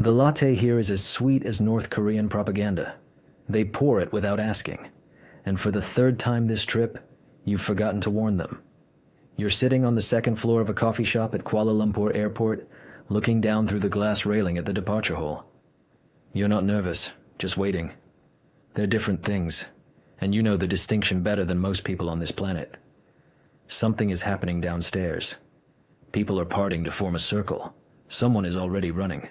The latte here is as sweet as North Korean propaganda. They pour it without asking. And for the third time this trip, you've forgotten to warn them. You're sitting on the second floor of a coffee shop at Kuala Lumpur Airport, looking down through the glass railing at the departure hall. You're not nervous, just waiting. They're different things, and you know the distinction better than most people on this planet. Something is happening downstairs. People are parting to form a circle. Someone is already running.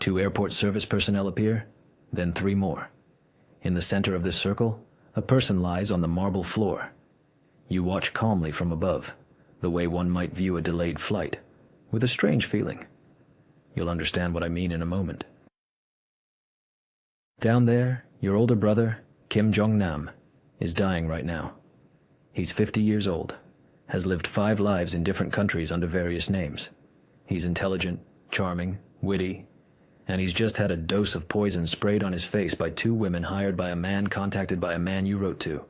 2 airport service personnel appear, then 3 more. In the center of this circle, a person lies on the marble floor. You watch calmly from above, the way one might view a delayed flight, with a strange feeling. You'll understand what I mean in a moment. Down there, your older brother, Kim Jong-nam, is dying right now. He's 50 years old, has lived 5 lives in different countries under various names. He's intelligent, charming, witty, and he's just had a dose of poison sprayed on his face by 2 women hired by a man contacted by a man you wrote to.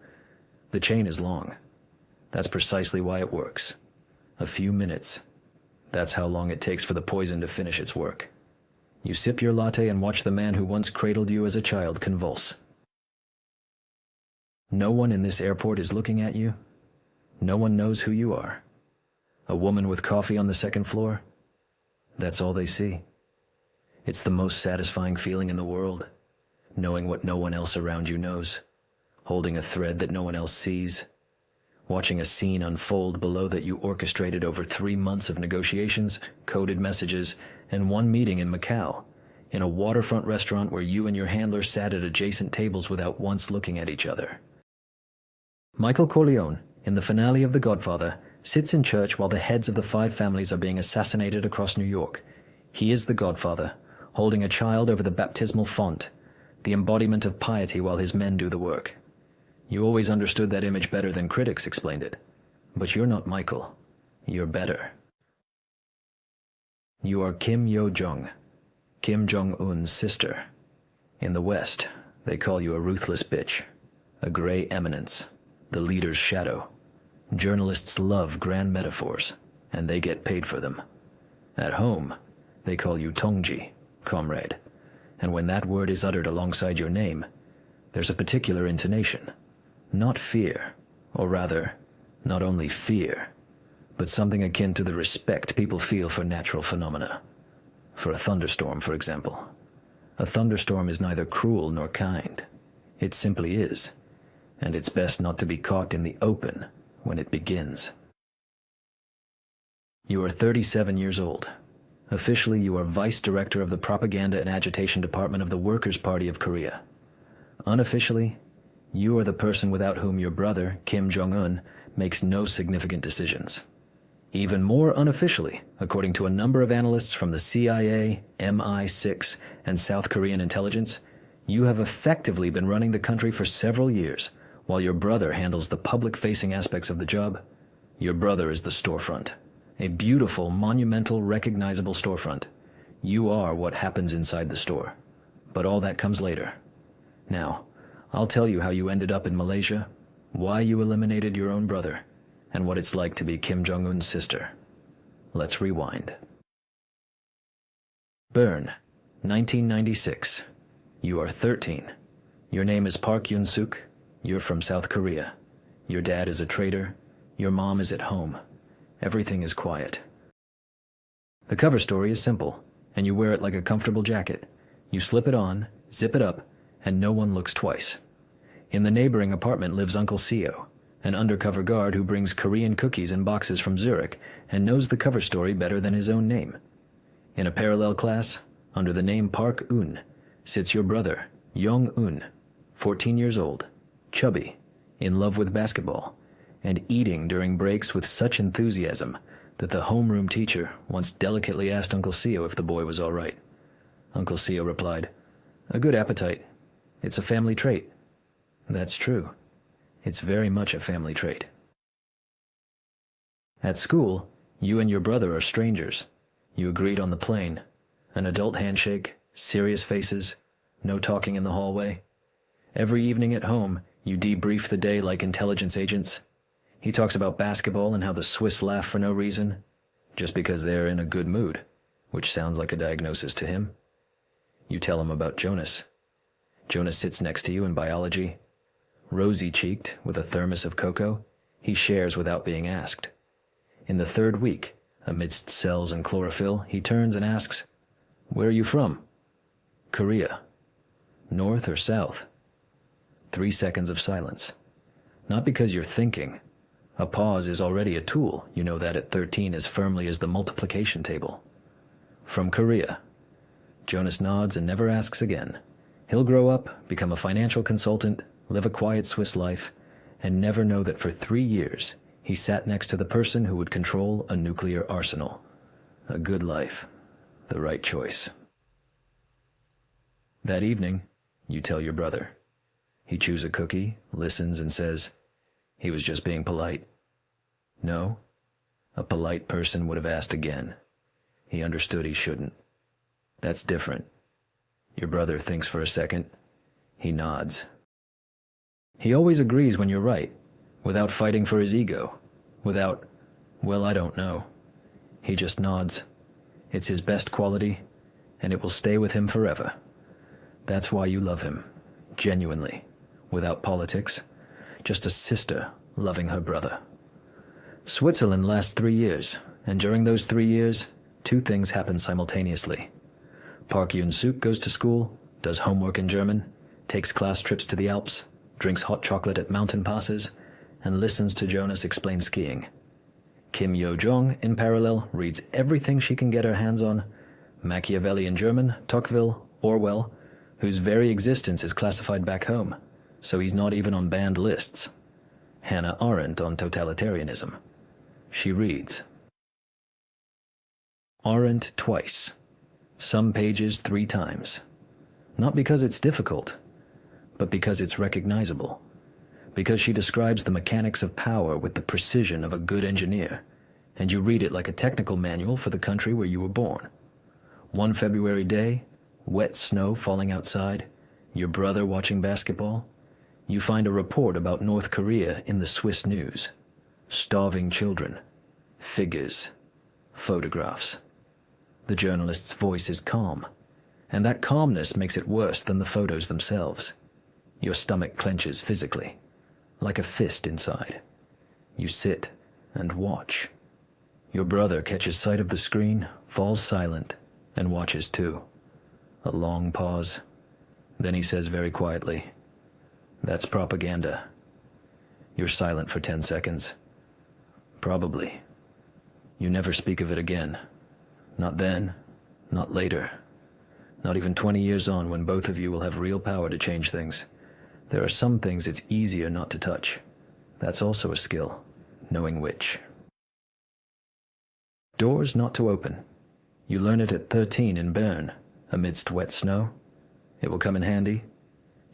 The chain is long. That's precisely why it works. A few minutes. That's how long it takes for the poison to finish its work. You sip your latte and watch the man who once cradled you as a child convulse. No one in this airport is looking at you. No one knows who you are. A woman with coffee on the second floor? That's all they see. It's the most satisfying feeling in the world, knowing what no one else around you knows, holding a thread that no one else sees, watching a scene unfold below that you orchestrated over 3 months of negotiations, coded messages, and 1 meeting in Macau, in a waterfront restaurant where you and your handler sat at adjacent tables without once looking at each other. Michael Corleone, in the finale of The Godfather, sits in church while the heads of the 5 families are being assassinated across New York. He is the Godfather, holding a child over the baptismal font, the embodiment of piety while his men do the work. You always understood that image better than critics explained it. But you're not Michael. You're better. You are Kim Yo-jong, Kim Jong-un's sister. In the West, they call you a ruthless bitch, a gray eminence, the leader's shadow. Journalists love grand metaphors, and they get paid for them. At home, they call you Tongji, comrade, and when that word is uttered alongside your name, there's a particular intonation. Not fear, or rather, not only fear, but something akin to the respect people feel for natural phenomena. For a thunderstorm, for example. A thunderstorm is neither cruel nor kind. It simply is, and it's best not to be caught in the open when it begins. You are 37 years old. Officially, you are Vice Director of the Propaganda and Agitation Department of the Workers' Party of Korea. Unofficially, you are the person without whom your brother, Kim Jong-un, makes no significant decisions. Even more unofficially, according to a number of analysts from the CIA, MI6, and South Korean intelligence, you have effectively been running the country for several years, while your brother handles the public-facing aspects of the job. Your brother is the storefront. A beautiful, monumental, recognizable storefront. You are what happens inside the store. But all that comes later. Now, I'll tell you how you ended up in Malaysia, why you eliminated your own brother, and what it's like to be Kim Jong-un's sister. Let's rewind. Bern, 1996. You are 13. Your name is Park Yoon-suk. You're from South Korea. Your dad is a trader. Your mom is at home. Everything is quiet. The cover story is simple, and you wear it like a comfortable jacket. You slip it on, zip it up, and no one looks twice. In the neighboring apartment lives Uncle Seo, an undercover guard who brings Korean cookies in boxes from Zurich and knows the cover story better than his own name. In a parallel class, under the name Park Un, sits your brother, Jong-un, 14 years old, chubby, in love with basketball, and eating during breaks with such enthusiasm that the homeroom teacher once delicately asked Uncle Seo if the boy was all right. Uncle Seo replied, "A good appetite. It's a family trait." That's true. It's very much a family trait. At school, you and your brother are strangers. You agreed on the plane. An adult handshake, serious faces, no talking in the hallway. Every evening at home, you debrief the day like intelligence agents. He talks about basketball and how the Swiss laugh for no reason, just because they're in a good mood, which sounds like a diagnosis to him. You tell him about Jonas. Jonas sits next to you in biology. Rosy-cheeked, with a thermos of cocoa, he shares without being asked. In the third week, amidst cells and chlorophyll, he turns and asks, "Where are you from?" "Korea." "North or south?" 3 seconds of silence. Not because you're thinking. A pause is already a tool. You know that at 13 as firmly as the multiplication table. "From Korea." Jonas nods and never asks again. He'll grow up, become a financial consultant, live a quiet Swiss life, and never know that for 3 years he sat next to the person who would control a nuclear arsenal. A good life. The right choice. That evening, you tell your brother. He chews a cookie, listens, and says, "He was just being polite." No, a polite person would have asked again. He understood he shouldn't. That's different. Your brother thinks for a second. He nods. He always agrees when you're right, without fighting for his ego, without, "Well, I don't know." He just nods. It's his best quality, and it will stay with him forever. That's why you love him, genuinely, without politics, just a sister loving her brother. Switzerland lasts 3 years, and during those 3 years, 2 things happen simultaneously. Park Yun-suk goes to school, does homework in German, takes class trips to the Alps, drinks hot chocolate at mountain passes, and listens to Jonas explain skiing. Kim Yo-jong, in parallel, reads everything she can get her hands on, Machiavelli in German, Tocqueville, Orwell, whose very existence is classified back home, so he's not even on banned lists. Hannah Arendt on totalitarianism. She reads Arendt twice, some pages 3 times. Not because it's difficult, but because it's recognizable. Because she describes the mechanics of power with the precision of a good engineer, and you read it like a technical manual for the country where you were born. One February day, wet snow falling outside, your brother watching basketball, you find a report about North Korea in the Swiss news. Starving children, figures, photographs. The journalist's voice is calm, and that calmness makes it worse than the photos themselves. Your stomach clenches physically, like a fist inside. You sit and watch. Your brother catches sight of the screen, falls silent, and watches too. A long pause. Then he says very quietly, "That's propaganda." You're silent for 10 seconds. Probably. You never speak of it again. Not then, not later. Not even 20 years on, when both of you will have real power to change things. There are some things it's easier not to touch. That's also a skill, knowing which. Doors not to open. You learn it at 13 in Bern, amidst wet snow. It will come in handy.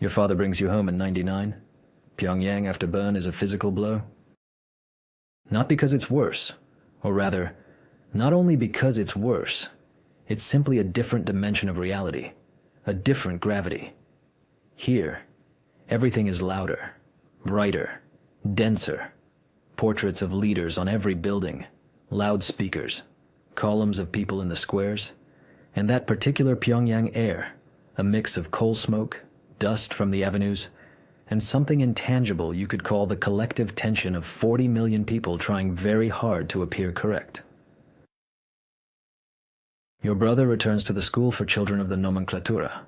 Your father brings you home in 99. Pyongyang after Bern is a physical blow. Not because it's worse, or rather, not only because it's worse, it's simply a different dimension of reality, a different gravity. Here, everything is louder, brighter, denser. Portraits of leaders on every building, loudspeakers, columns of people in the squares, and that particular Pyongyang air, a mix of coal smoke, dust from the avenues, and something intangible you could call the collective tension of 40 million people trying very hard to appear correct. Your brother returns to the school for children of the nomenclatura.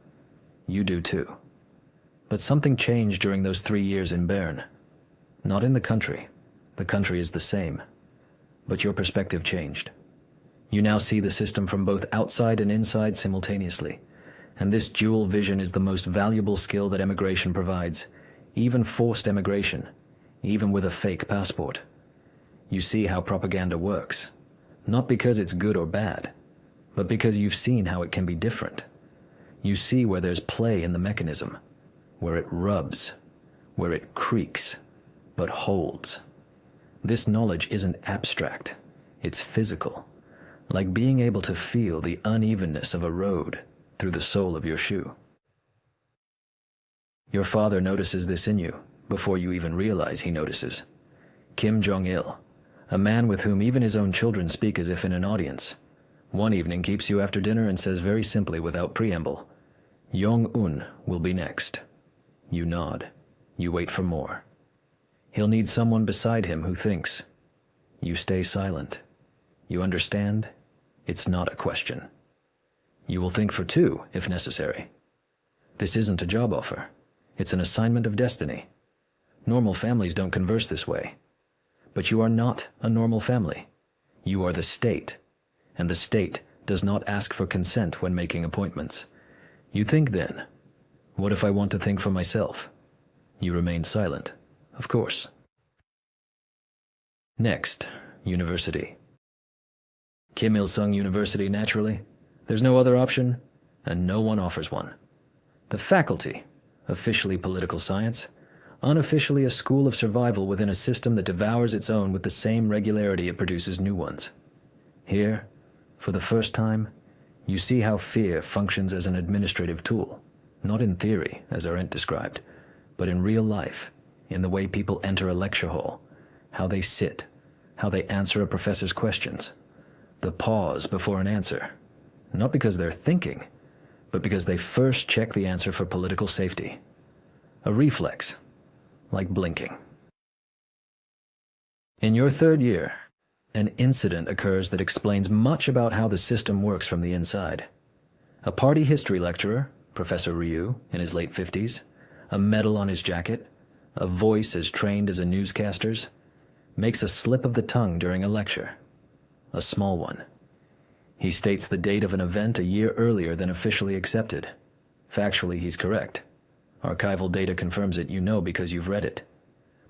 You do too. But something changed during those 3 years in Bern. Not in the country. The country is the same. But your perspective changed. You now see the system from both outside and inside simultaneously. And this dual vision is the most valuable skill that emigration provides, even forced emigration, even with a fake passport. You see how propaganda works, not because it's good or bad, but because you've seen how it can be different. You see where there's play in the mechanism, where it rubs, where it creaks, but holds. This knowledge isn't abstract, it's physical, like being able to feel the unevenness of a road through the sole of your shoe. Your father notices this in you before you even realize he notices. Kim Jong-il, a man with whom even his own children speak as if in an audience, one evening keeps you after dinner and says very simply without preamble, Jong-un will be next. You nod. You wait for more. He'll need someone beside him who thinks. You stay silent. You understand? It's not a question. You will think for two, if necessary. This isn't a job offer. It's an assignment of destiny. Normal families don't converse this way. But you are not a normal family. You are the state, and the state does not ask for consent when making appointments. You think then, what if I want to think for myself? You remain silent, of course. Next, university. Kim Il-sung University, naturally. There's no other option, and no one offers one. The faculty, officially political science, unofficially a school of survival within a system that devours its own with the same regularity it produces new ones. Here, for the first time, you see how fear functions as an administrative tool, not in theory, as Arendt described, but in real life, in the way people enter a lecture hall, how they sit, how they answer a professor's questions, the pause before an answer, not because they're thinking, but because they first check the answer for political safety. A reflex, like blinking. In your third year, an incident occurs that explains much about how the system works from the inside. A party history lecturer, Professor Ryu, in his late 50s, a medal on his jacket, a voice as trained as a newscaster's, makes a slip of the tongue during a lecture. A small one. He states the date of an event a year earlier than officially accepted. Factually, he's correct. Archival data confirms it, you know, because you've read it.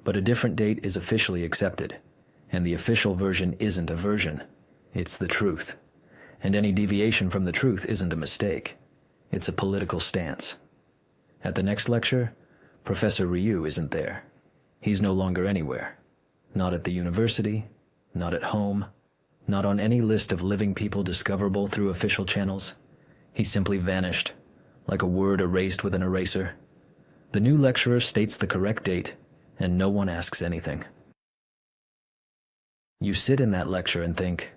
But a different date is officially accepted, and the official version isn't a version. It's the truth. And any deviation from the truth isn't a mistake. It's a political stance. At the next lecture, Professor Ryu isn't there. He's no longer anywhere. Not at the university, not at home, not on any list of living people discoverable through official channels. He simply vanished, like a word erased with an eraser. The new lecturer states the correct date, and no one asks anything. You sit in that lecture and think,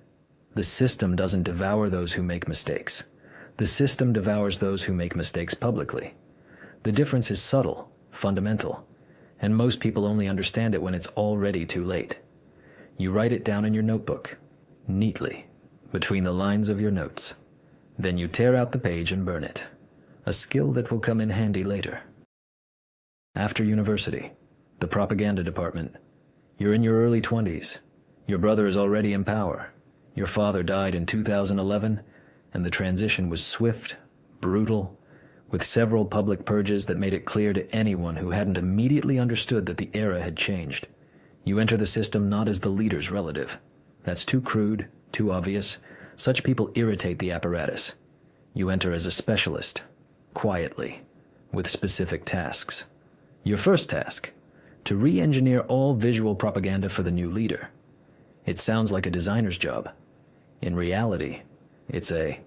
the system doesn't devour those who make mistakes. The system devours those who make mistakes publicly. The difference is subtle, fundamental, and most people only understand it when it's already too late. You write it down in your notebook, neatly, between the lines of your notes. Then you tear out the page and burn it, a skill that will come in handy later. After university, the propaganda department. You're in your early 20s. Your brother is already in power. Your father died in 2011, and the transition was swift, brutal, with several public purges that made it clear to anyone who hadn't immediately understood that the era had changed. You enter the system not as the leader's relative. That's too crude, too obvious. Such people irritate the apparatus. You enter as a specialist, quietly, with specific tasks. Your first task, to re-engineer all visual propaganda for the new leader. It sounds like a designer's job. In reality, it's a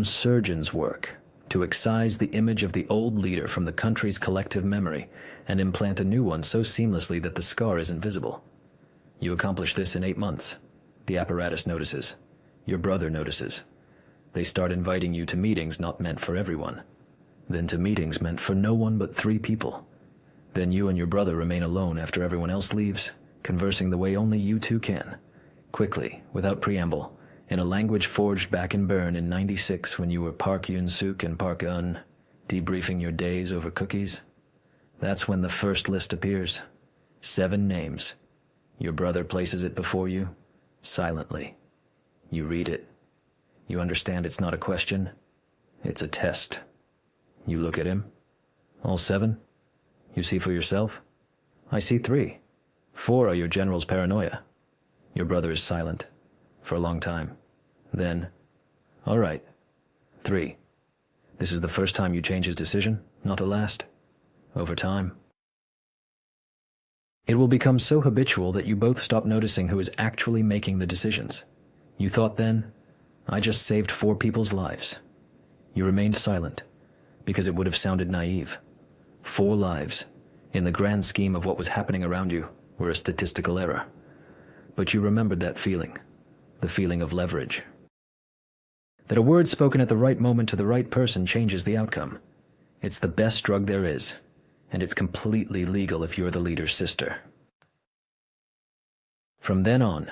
surgeon's work to excise the image of the old leader from the country's collective memory and implant a new one so seamlessly that the scar isn't visible. You accomplish this in 8 months. The apparatus notices. Your brother notices. They start inviting you to meetings not meant for everyone. Then to meetings meant for no one but 3 people. Then you and your brother remain alone after everyone else leaves, conversing the way only you two can. Quickly, without preamble, in a language forged back in Bern in '96 when you were Park Yun-suk and Park Eun, debriefing your days over cookies. That's when the first list appears. 7 names. Your brother places it before you, silently. You read it. You understand it's not a question. It's a test. You look at him. All 7? You see for yourself? I see 3. 4 are your general's paranoia. Your brother is silent. For a long time. Then, all right. 3. This is the first time you change his decision, not the last. Over time. It will become so habitual that you both stop noticing who is actually making the decisions. You thought then, I just saved 4 people's lives. You remained silent, because it would have sounded naive. 4 lives, in the grand scheme of what was happening around you, were a statistical error. But you remembered that feeling, the feeling of leverage. That a word spoken at the right moment to the right person changes the outcome. It's the best drug there is, and it's completely legal if you're the leader's sister. From then on,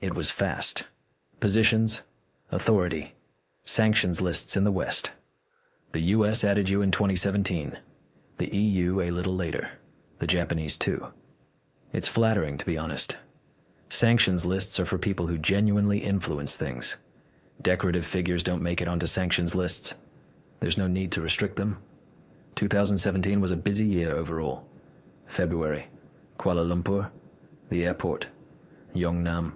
it was fast. Positions, authority, sanctions lists in the West. The US added you in 2017, the EU a little later, the Japanese too. It's flattering, to be honest. Sanctions lists are for people who genuinely influence things. Decorative figures don't make it onto sanctions lists. There's no need to restrict them. 2017 was a busy year overall. February, Kuala Lumpur, the airport, Yongnam.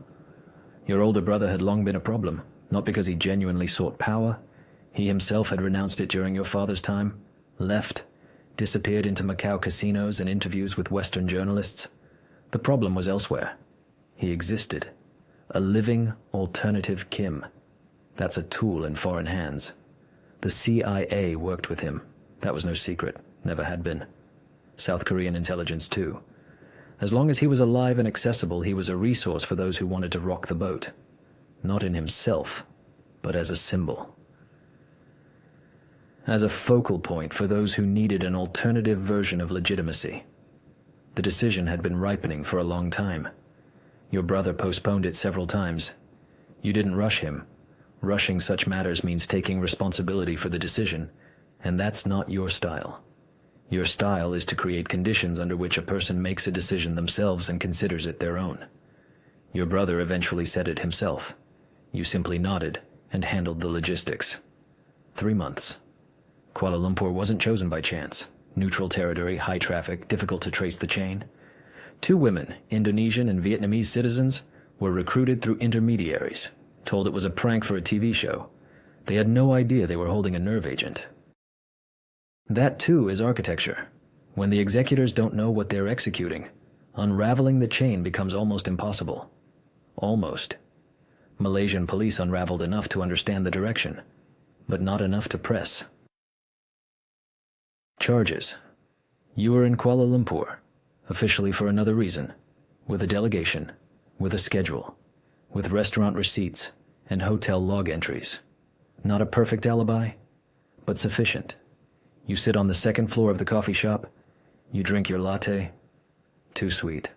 Your older brother had long been a problem, not because he genuinely sought power. He himself had renounced it during your father's time, left, disappeared into Macau casinos and interviews with Western journalists. The problem was elsewhere. He existed. A living, alternative Kim. That's a tool in foreign hands. The CIA worked with him. That was no secret. Never had been. South Korean intelligence, too. As long as he was alive and accessible, he was a resource for those who wanted to rock the boat. Not in himself, but as a symbol. As a focal point for those who needed an alternative version of legitimacy. The decision had been ripening for a long time. Your brother postponed it several times. You didn't rush him. Rushing such matters means taking responsibility for the decision, and that's not your style. Your style is to create conditions under which a person makes a decision themselves and considers it their own. Your brother eventually said it himself. You simply nodded and handled the logistics. 3 months. Kuala Lumpur wasn't chosen by chance. Neutral territory, high traffic, difficult to trace the chain. 2 women, Indonesian and Vietnamese citizens, were recruited through intermediaries, told it was a prank for a TV show. They had no idea they were holding a nerve agent. That too is architecture. When the executors don't know what they're executing, unraveling the chain becomes almost impossible. Almost. Malaysian police unraveled enough to understand the direction, but not enough to press. Charges. You were in Kuala Lumpur, officially for another reason, with a delegation, with a schedule, with restaurant receipts and hotel log entries. Not a perfect alibi, but sufficient. You sit on the second floor of the coffee shop. You drink your latte. Too sweet.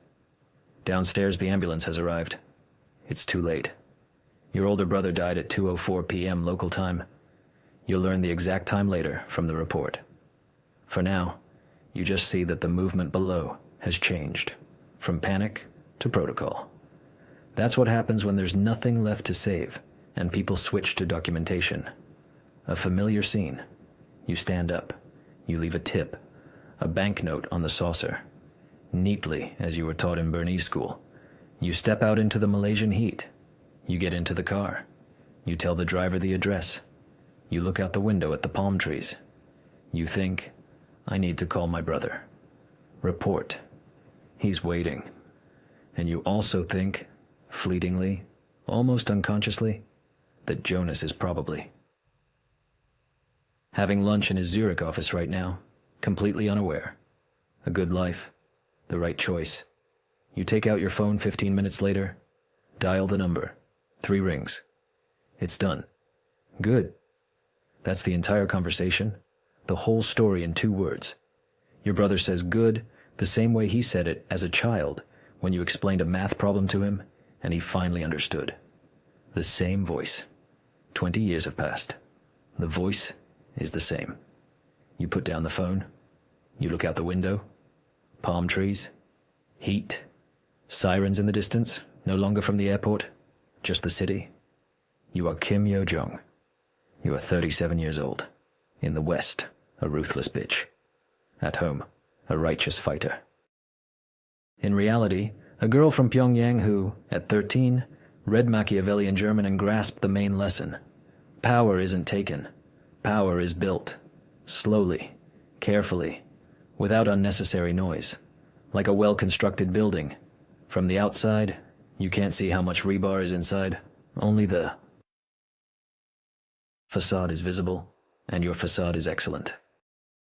Downstairs, the ambulance has arrived. It's too late. Your older brother died at 2:04 p.m. local time. You'll learn the exact time later from the report. For now, you just see that the movement below has changed, from panic to protocol. That's what happens when there's nothing left to save, and people switch to documentation. A familiar scene. You stand up. You leave a tip, a banknote on the saucer. Neatly, as you were taught in Bernese school. You step out into the Malaysian heat. You get into the car. You tell the driver the address. You look out the window at the palm trees. You think, I need to call my brother. Report. He's waiting. And you also think, fleetingly, almost unconsciously, that Jonas is probably having lunch in his Zurich office right now, completely unaware. A good life, the right choice. You take out your phone 15 minutes later, dial the number, 3 rings. It's done. Good. That's the entire conversation, the whole story in 2 words. Your brother says good the same way he said it as a child when you explained a math problem to him and he finally understood. The same voice. 20 years have passed. The voice is the same. You put down the phone. You look out the window. Palm trees. Heat. Sirens in the distance, no longer from the airport, just the city. You are Kim Yo-jong. You are 37 years old. In the West, a ruthless bitch. At home, a righteous fighter. In reality, a girl from Pyongyang who, at 13, read Machiavellian German and grasped the main lesson. Power isn't taken. Power is built. Slowly, carefully, without unnecessary noise. Like a well-constructed building. From the outside, you can't see how much rebar is inside. Only the facade is visible, and your facade is excellent.